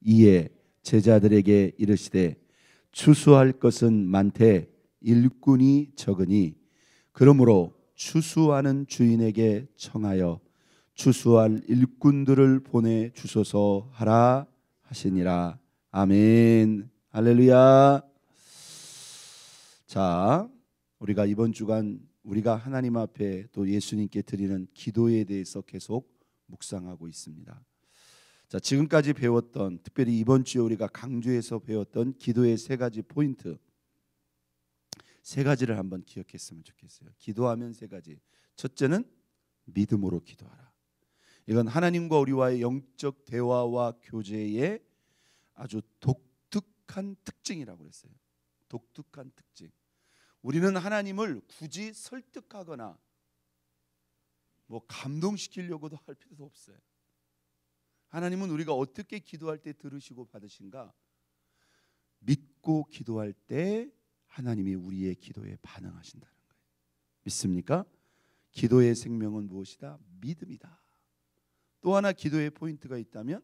이에 제자들에게 이르시되 추수할 것은 많되 일꾼이 적으니 그러므로 추수하는 주인에게 청하여 추수할 일꾼들을 보내 주소서 하라 하시니라. 아멘. 할렐루야. 자, 우리가 이번 주간 우리가 하나님 앞에 또 예수님께 드리는 기도에 대해서 계속 묵상하고 있습니다. 자, 지금까지 배웠던, 특별히 이번 주에 우리가 강조해서 배웠던 기도의 세 가지 포인트, 세 가지를 한번 기억했으면 좋겠어요. 기도하면 세 가지. 첫째는 믿음으로 기도하라. 이건 하나님과 우리와의 영적 대화와 교제의 아주 독특한 특징이라고 그랬어요. 독특한 특징. 우리는 하나님을 굳이 설득하거나 뭐 감동시키려고도 할 필요도 없어요. 하나님은 우리가 어떻게 기도할 때 들으시고 받으신가? 믿고 기도할 때 하나님이 우리의 기도에 반응하신다는 거예요. 믿습니까? 기도의 생명은 무엇이다? 믿음이다. 또 하나 기도의 포인트가 있다면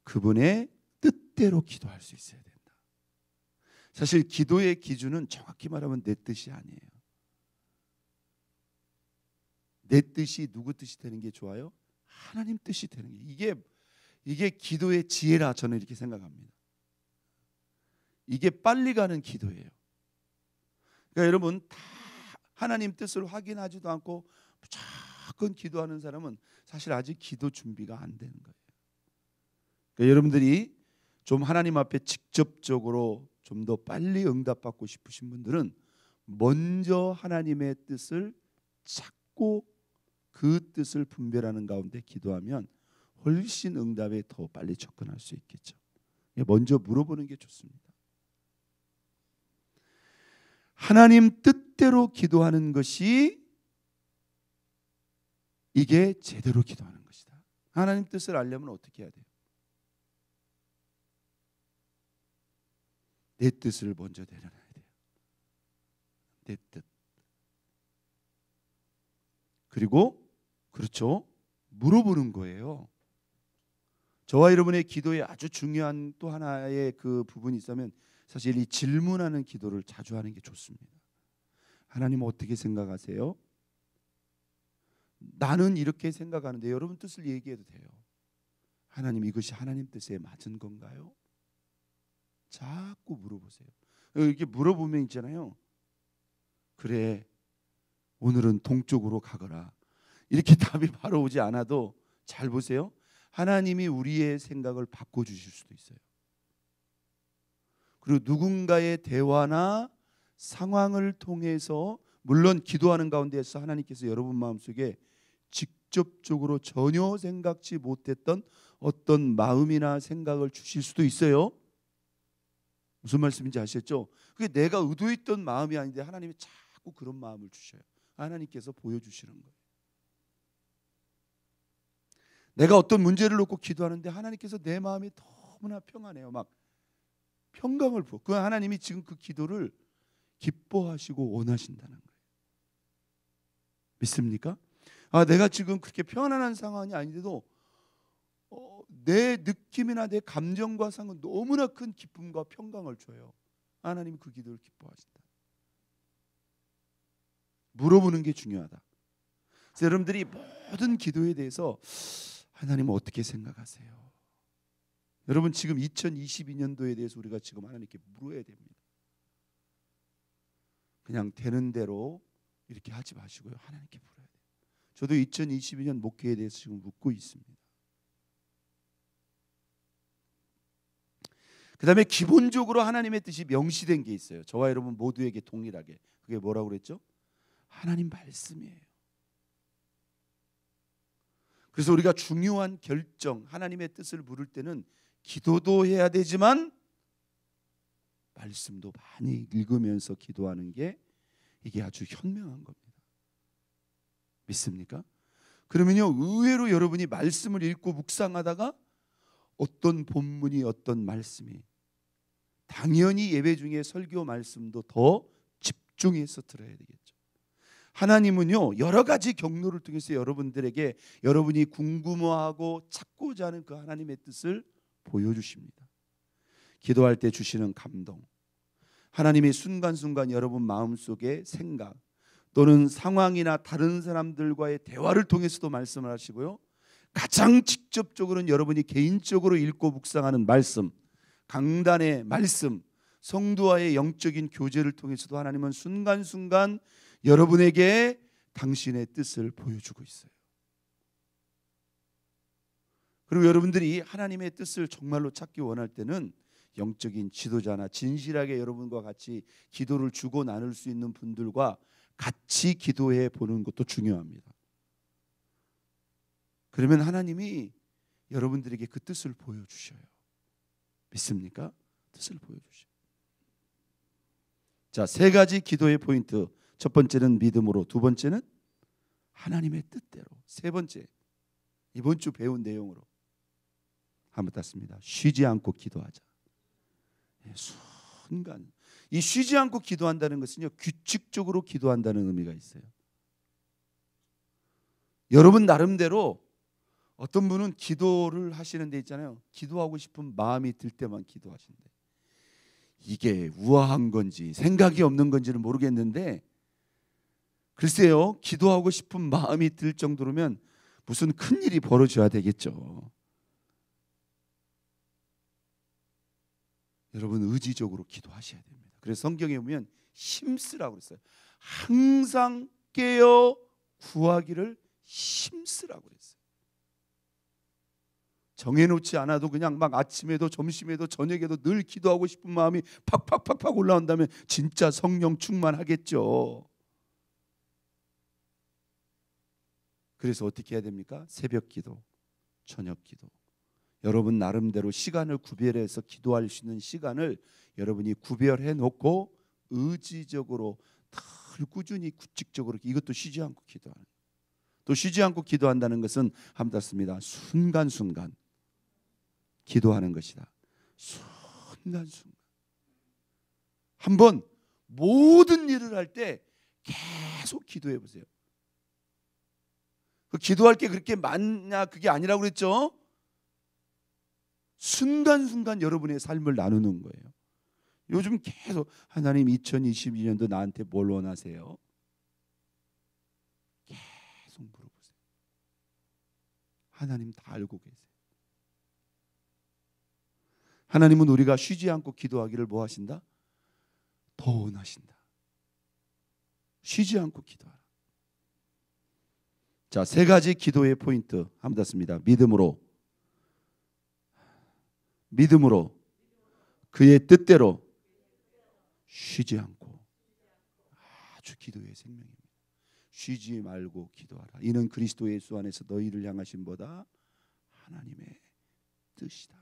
그분의 뜻대로 기도할 수 있어야 된다. 사실 기도의 기준은 정확히 말하면 내 뜻이 아니에요. 내 뜻이 누구 뜻이 되는 게 좋아요? 하나님 뜻이 되는 게, 이게 기도의 지혜라 저는 이렇게 생각합니다. 이게 빨리 가는 기도예요. 그러니까 여러분 다 하나님 뜻을 확인하지도 않고 무조건 기도하는 사람은 사실 아직 기도 준비가 안 되는 거예요. 그러니까 여러분들이 좀 하나님 앞에 직접적으로 좀 더 빨리 응답받고 싶으신 분들은 먼저 하나님의 뜻을 찾고 그 뜻을 분별하는 가운데 기도하면 훨씬 응답에 더 빨리 접근할 수 있겠죠. 먼저 물어보는 게 좋습니다. 하나님 뜻대로 기도하는 것이 이게 제대로 기도하는 것이다. 하나님 뜻을 알려면 어떻게 해야 돼요? 내 뜻을 먼저 내려놔야 돼요. 내 뜻. 그리고 그렇죠, 물어보는 거예요. 저와 여러분의 기도에 아주 중요한 또 하나의 그 부분이 있다면 사실 이 질문하는 기도를 자주 하는 게 좋습니다. 하나님 어떻게 생각하세요? 나는 이렇게 생각하는데 여러분 뜻을 얘기해도 돼요. 하나님 이것이 하나님 뜻에 맞은 건가요? 자꾸 물어보세요. 이렇게 물어보면 있잖아요. 그래, 오늘은 동쪽으로 가거라. 이렇게 답이 바로 오지 않아도 잘 보세요. 하나님이 우리의 생각을 바꿔주실 수도 있어요. 그리고 누군가의 대화나 상황을 통해서, 물론 기도하는 가운데서 하나님께서 여러분 마음속에 직접적으로 전혀 생각지 못했던 어떤 마음이나 생각을 주실 수도 있어요. 무슨 말씀인지 아시겠죠? 그게 내가 의도했던 마음이 아닌데 하나님이 자꾸 그런 마음을 주셔요. 하나님께서 보여주시는 거예요. 내가 어떤 문제를 놓고 기도하는데 하나님께서 내 마음이 너무나 평안해요. 막 평강을 부어. 그 하나님이 지금 그 기도를 기뻐하시고 원하신다는 거예요. 믿습니까? 내가 지금 그렇게 편안한 상황이 아닌데도 내 느낌이나 내 감정과 상은 너무나 큰 기쁨과 평강을 줘요. 하나님이 그 기도를 기뻐하신다. 물어보는 게 중요하다. 그래서 여러분들이 모든 기도에 대해서 하나님은 어떻게 생각하세요? 여러분 지금 2022년도에 대해서 우리가 지금 하나님께 물어야 됩니다. 그냥 되는 대로 이렇게 하지 마시고요. 하나님께 물어야 돼요. 저도 2022년 목회에 대해서 지금 묻고 있습니다. 그 다음에 기본적으로 하나님의 뜻이 명시된 게 있어요. 저와 여러분 모두에게 동일하게. 그게 뭐라고 그랬죠? 하나님 말씀이에요. 그래서 우리가 중요한 결정, 하나님의 뜻을 물을 때는 기도도 해야 되지만 말씀도 많이 읽으면서 기도하는 게 이게 아주 현명한 겁니다. 믿습니까? 그러면요, 의외로 여러분이 말씀을 읽고 묵상하다가 어떤 본문이 어떤 말씀이, 당연히 예배 중에 설교 말씀도 더 집중해서 들어야 되겠죠. 하나님은요, 여러 가지 경로를 통해서 여러분들에게 여러분이 궁금해하고 찾고자 하는 그 하나님의 뜻을 보여주십니다. 기도할 때 주시는 감동, 하나님이 순간순간 여러분 마음속의 생각 또는 상황이나 다른 사람들과의 대화를 통해서도 말씀을 하시고요, 가장 직접적으로는 여러분이 개인적으로 읽고 묵상하는 말씀, 강단의 말씀, 성도와의 영적인 교제를 통해서도 하나님은 순간순간 여러분에게 당신의 뜻을 보여주고 있어요. 그리고 여러분들이 하나님의 뜻을 정말로 찾기 원할 때는 영적인 지도자나 진실하게 여러분과 같이 기도를 주고 나눌 수 있는 분들과 같이 기도해 보는 것도 중요합니다. 그러면 하나님이 여러분들에게 그 뜻을 보여주셔요. 믿습니까? 뜻을 보여주셔요. 자, 세 가지 기도의 포인트. 첫 번째는 믿음으로, 두 번째는 하나님의 뜻대로, 세 번째 이번 주 배운 내용으로 한번 땄습니다. 쉬지 않고 기도하자. 순간 이 쉬지 않고 기도한다는 것은요, 규칙적으로 기도한다는 의미가 있어요. 여러분 나름대로 어떤 분은 기도를 하시는 데 있잖아요. 기도하고 싶은 마음이 들 때만 기도하신대. 이게 우아한 건지 생각이 없는 건지는 모르겠는데, 글쎄요, 기도하고 싶은 마음이 들 정도로면 무슨 큰일이 벌어져야 되겠죠. 여러분 의지적으로 기도하셔야 됩니다. 그래서 성경에 보면 힘쓰라고 그랬어요. 항상 깨어 구하기를 힘쓰라고 그랬어요. 정해놓지 않아도 그냥 막 아침에도 점심에도 저녁에도 늘 기도하고 싶은 마음이 팍팍팍팍 올라온다면 진짜 성령 충만하겠죠. 그래서 어떻게 해야 됩니까? 새벽 기도, 저녁 기도. 여러분 나름대로 시간을 구별해서 기도할 수 있는 시간을 여러분이 구별해 놓고 의지적으로 늘 꾸준히 규칙적으로, 이것도 쉬지 않고 기도하는. 또 쉬지 않고 기도한다는 것은 함닿습니다. 순간순간 기도하는 것이다. 순간순간. 한번 모든 일을 할 때 계속 기도해 보세요. 그 기도할 게 그렇게 많냐 그게 아니라고 그랬죠. 순간순간 여러분의 삶을 나누는 거예요. 요즘 계속 하나님 2022년도 나한테 뭘 원하세요? 계속 물어보세요. 하나님 다 알고 계세요. 하나님은 우리가 쉬지 않고 기도하기를 뭐 하신다? 더 원하신다. 쉬지 않고 기도하라. 자, 세 가지 기도의 포인트 한번 닿습니다. 믿음으로 그의 뜻대로 쉬지 않고. 아주 기도의 생명입니다. 쉬지 말고 기도하라. 이는 그리스도 예수 안에서 너희를 향하신 보다 하나님의 뜻이다.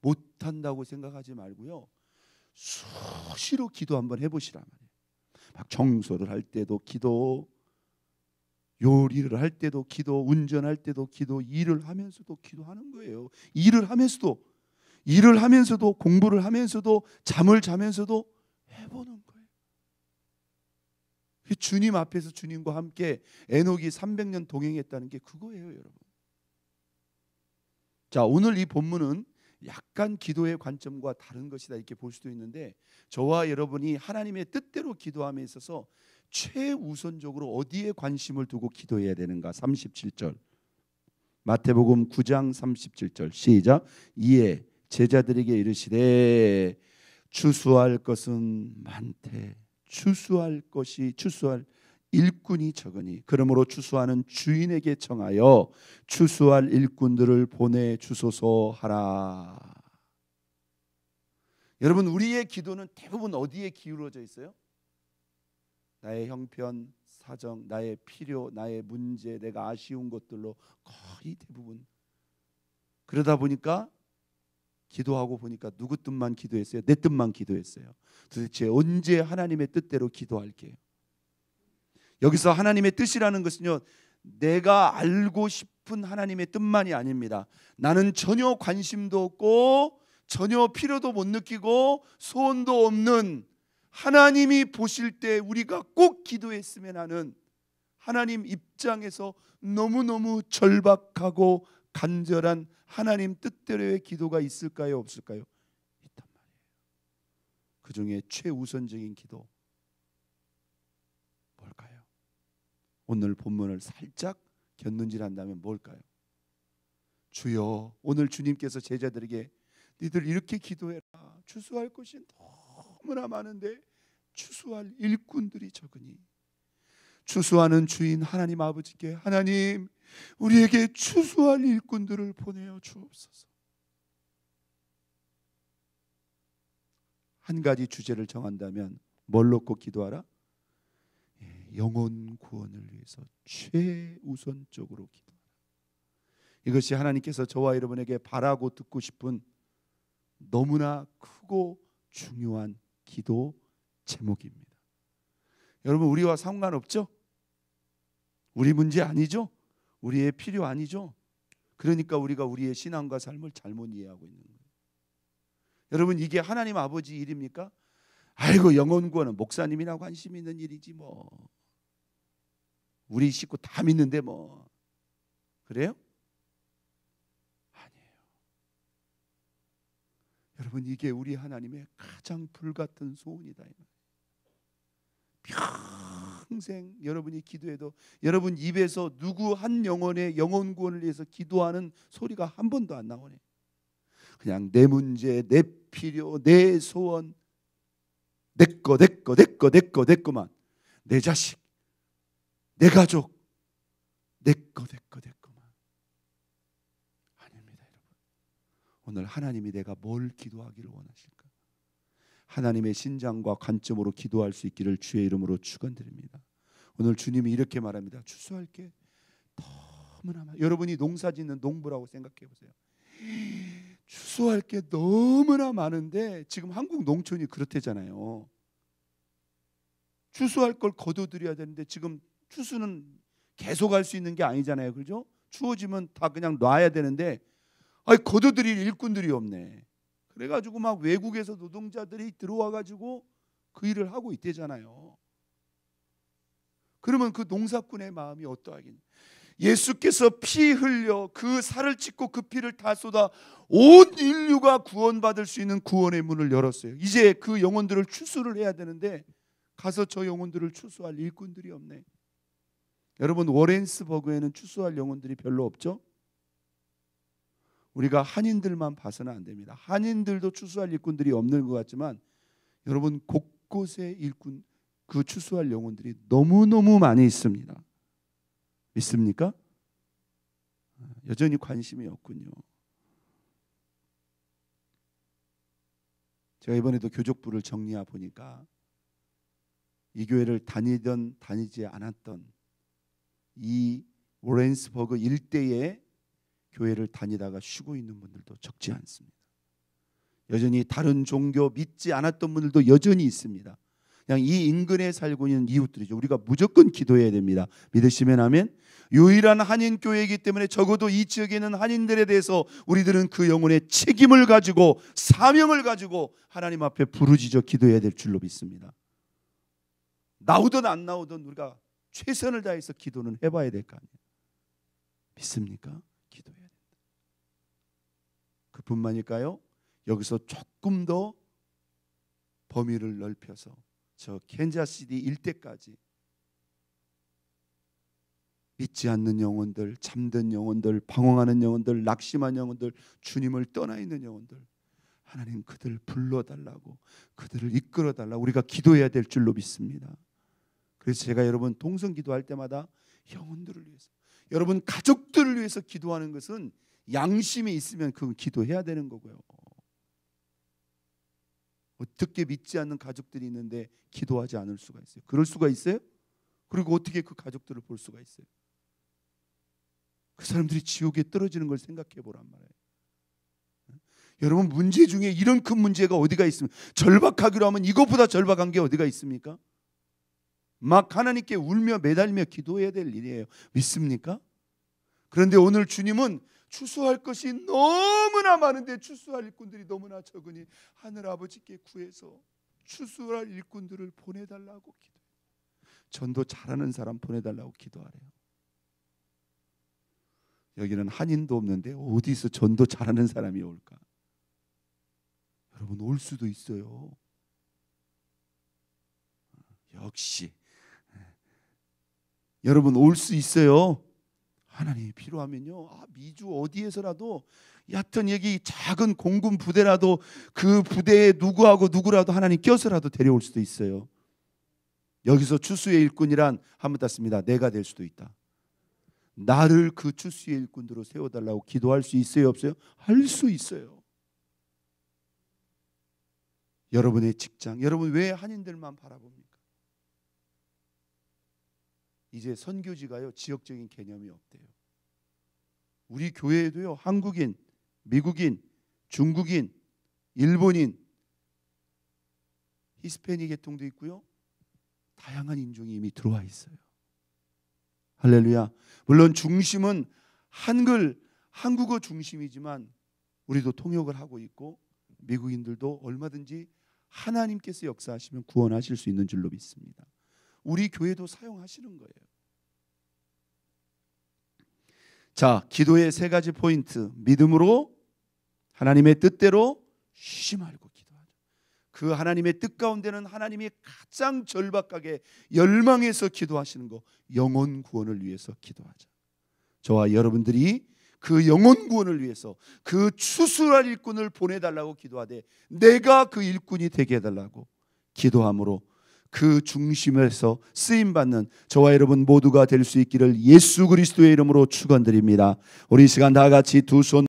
못한다고 생각하지 말고요, 수시로 기도 한번 해보시라 말이에요. 막 청소를 할 때도 기도, 요리를 할 때도 기도, 운전할 때도 기도, 일을 하면서도 기도하는 거예요. 일을 하면서도 공부를 하면서도 잠을 자면서도 해보는 거예요. 주님 앞에서 주님과 함께 에녹이 300년 동행했다는 게 그거예요, 여러분. 자, 오늘 이 본문은 약간 기도의 관점과 다른 것이다 이렇게 볼 수도 있는데, 저와 여러분이 하나님의 뜻대로 기도함에 있어서 최우선적으로 어디에 관심을 두고 기도해야 되는가? 37절 마태복음 9장 37절 시작. 이에 제자들에게 이르시되 추수할 것은 많되 추수할 일꾼이 적으니 그러므로 추수하는 주인에게 청하여 추수할 일꾼들을 보내주소서 하라. 여러분, 우리의 기도는 대부분 어디에 기울어져 있어요? 나의 형편, 사정, 나의 필요, 나의 문제, 내가 아쉬운 것들로 거의 대부분. 그러다 보니까 기도하고 보니까 누구 뜻만 기도했어요? 내 뜻만 기도했어요. 도대체 언제 하나님의 뜻대로 기도할게요? 여기서 하나님의 뜻이라는 것은요, 내가 알고 싶은 하나님의 뜻만이 아닙니다. 나는 전혀 관심도 없고 전혀 필요도 못 느끼고 소원도 없는, 하나님이 보실 때 우리가 꼭 기도했으면 하는 하나님 입장에서 너무너무 절박하고 간절한 하나님 뜻대로의 기도가 있을까요, 없을까요? 있단 말이에요. 그 중에 최우선적인 기도 뭘까요? 오늘 본문을 살짝 곁눈질한다면 뭘까요? 주여, 오늘 주님께서 제자들에게 너희들 이렇게 기도해라. 추수할 것이 너무나 많은데 추수할 일꾼들이 적으니 추수하는 주인 하나님 아버지께 하나님 우리에게 추수할 일꾼들을 보내어 주옵소서. 한 가지 주제를 정한다면 뭘 놓고 기도하라? 영혼 구원을 위해서 최우선적으로 기도하라. 이것이 하나님께서 저와 여러분에게 바라고 듣고 싶은 너무나 크고 중요한 기도 제목입니다. 여러분, 우리와 상관없죠? 우리 문제 아니죠? 우리의 필요 아니죠? 그러니까 우리가 우리의 신앙과 삶을 잘못 이해하고 있는 거예요. 여러분, 이게 하나님 아버지 일입니까? 아이고, 영혼 구원은 목사님이나 관심 있는 일이지 뭐. 우리 식구 다 믿는데 뭐. 그래요? 아니에요. 여러분, 이게 우리 하나님의 가장 불같은 소원이다. 평생 여러분이 기도해도 여러분 입에서 누구 한 영혼의 영혼 구원을 위해서 기도하는 소리가 한 번도 안 나오네. 그냥 내 문제, 내 필요, 내 소원, 내 거만, 내 자식, 내 가족, 내 거만. 아닙니다, 여러분. 오늘 하나님이 내가 뭘 기도하기를 원하실까? 하나님의 신장과 관점으로 기도할 수 있기를 주의 이름으로 축원드립니다. 오늘 주님이 이렇게 말합니다. 추수할 게 너무나 많아. 여러분이 농사짓는 농부라고 생각해 보세요. 추수할 게 너무나 많은데 지금 한국 농촌이 그렇대잖아요. 추수할 걸 거둬들여야 되는데 지금 추수는 계속 할 수 있는 게 아니잖아요. 그죠? 추워지면 다 그냥 놔야 되는데 거둬들일 일꾼들이 없네. 그래가지고 막 외국에서 노동자들이 들어와가지고 그 일을 하고 있대잖아요. 그러면 그 농사꾼의 마음이 어떠하겠냐? 예수께서 피 흘려 그 살을 찢고 그 피를 다 쏟아 온 인류가 구원받을 수 있는 구원의 문을 열었어요. 이제 그 영혼들을 추수를 해야 되는데 가서 저 영혼들을 추수할 일꾼들이 없네. 여러분, 워렌스버그에는 추수할 영혼들이 별로 없죠? 우리가 한인들만 봐서는 안 됩니다. 한인들도 추수할 일꾼들이 없는 것 같지만 여러분, 곳곳에 일꾼, 그 추수할 영혼들이 너무너무 많이 있습니다. 믿습니까? 여전히 관심이 없군요. 제가 이번에도 교족부를 정리해 보니까 이 교회를 다니던 다니지 않았던 이 워렌스버그 일대에 교회를 다니다가 쉬고 있는 분들도 적지 않습니다. 여전히 다른 종교 믿지 않았던 분들도 여전히 있습니다. 그냥 이 인근에 살고 있는 이웃들이죠. 우리가 무조건 기도해야 됩니다. 믿으시면 아멘. 유일한 한인 교회이기 때문에 적어도 이 지역에 있는 한인들에 대해서 우리들은 그 영혼의 책임을 가지고 사명을 가지고 하나님 앞에 부르짖어 기도해야 될 줄로 믿습니다. 나오든 안 나오든 우리가 최선을 다해서 기도는 해봐야 될 거 아니에요. 믿습니까? 기도해야 된다. 그뿐만일까요? 여기서 조금 더 범위를 넓혀서 저 캔자스시티 일대까지 믿지 않는 영혼들, 잠든 영혼들, 방황하는 영혼들, 낙심한 영혼들, 주님을 떠나 있는 영혼들, 하나님 그들을 불러달라고, 그들을 이끌어달라고 우리가 기도해야 될 줄로 믿습니다. 그래서 제가 여러분 동성 기도할 때마다 영혼들을 위해서, 여러분 가족들을 위해서 기도하는 것은 양심이 있으면 그건 기도해야 되는 거고요. 어떻게 믿지 않는 가족들이 있는데 기도하지 않을 수가 있어요? 그럴 수가 있어요? 그리고 어떻게 그 가족들을 볼 수가 있어요? 그 사람들이 지옥에 떨어지는 걸 생각해 보란 말이에요. 여러분, 문제 중에 이런 큰 문제가 어디가 있습니까? 절박하기로 하면 이것보다 절박한 게 어디가 있습니까? 막 하나님께 울며 매달며 기도해야 될 일이에요. 믿습니까? 그런데 오늘 주님은 추수할 것이 너무나 많은데 추수할 일꾼들이 너무나 적으니 하늘 아버지께 구해서 추수할 일꾼들을 보내달라고 기도해요. 전도 잘하는 사람 보내달라고 기도하래요. 여기는 한인도 없는데 어디서 전도 잘하는 사람이 올까? 여러분, 올 수도 있어요. 역시 여러분, 올 수 있어요. 하나님이 필요하면요, 미주 어디에서라도 얕은 여기 작은 공군 부대라도 그 부대에 누구라도 하나님 껴서라도 데려올 수도 있어요. 여기서 추수의 일꾼이란 한번 땄습니다. 내가 될 수도 있다. 나를 그 추수의 일꾼으로 세워달라고 기도할 수 있어요, 없어요? 할 수 있어요. 여러분의 직장, 여러분 왜 한인들만 바라봅니까? 이제 선교지가요, 지역적인 개념이 없대요. 우리 교회에도요, 한국인, 미국인, 중국인, 일본인, 히스패닉 계통도 있고요, 다양한 인종이 이미 들어와 있어요. 할렐루야. 물론 중심은 한국어 중심이지만 우리도 통역을 하고 있고, 미국인들도 얼마든지 하나님께서 역사하시면 구원하실 수 있는 줄로 믿습니다. 우리 교회도 사용하시는 거예요. 자, 기도의 세 가지 포인트. 믿음으로, 하나님의 뜻대로, 쉬지 말고 기도하자. 그 하나님의 뜻 가운데는 하나님이 가장 절박하게 열망해서 기도하시는 거, 영혼 구원을 위해서 기도하자. 저와 여러분들이 그 영혼 구원을 위해서 그 추수할 일꾼을 보내달라고 기도하되, 내가 그 일꾼이 되게 해달라고 기도함으로 그 중심에서 쓰임받는 저와 여러분 모두가 될 수 있기를 예수 그리스도의 이름으로 축원드립니다. 우리 이 시간 다 같이 두 손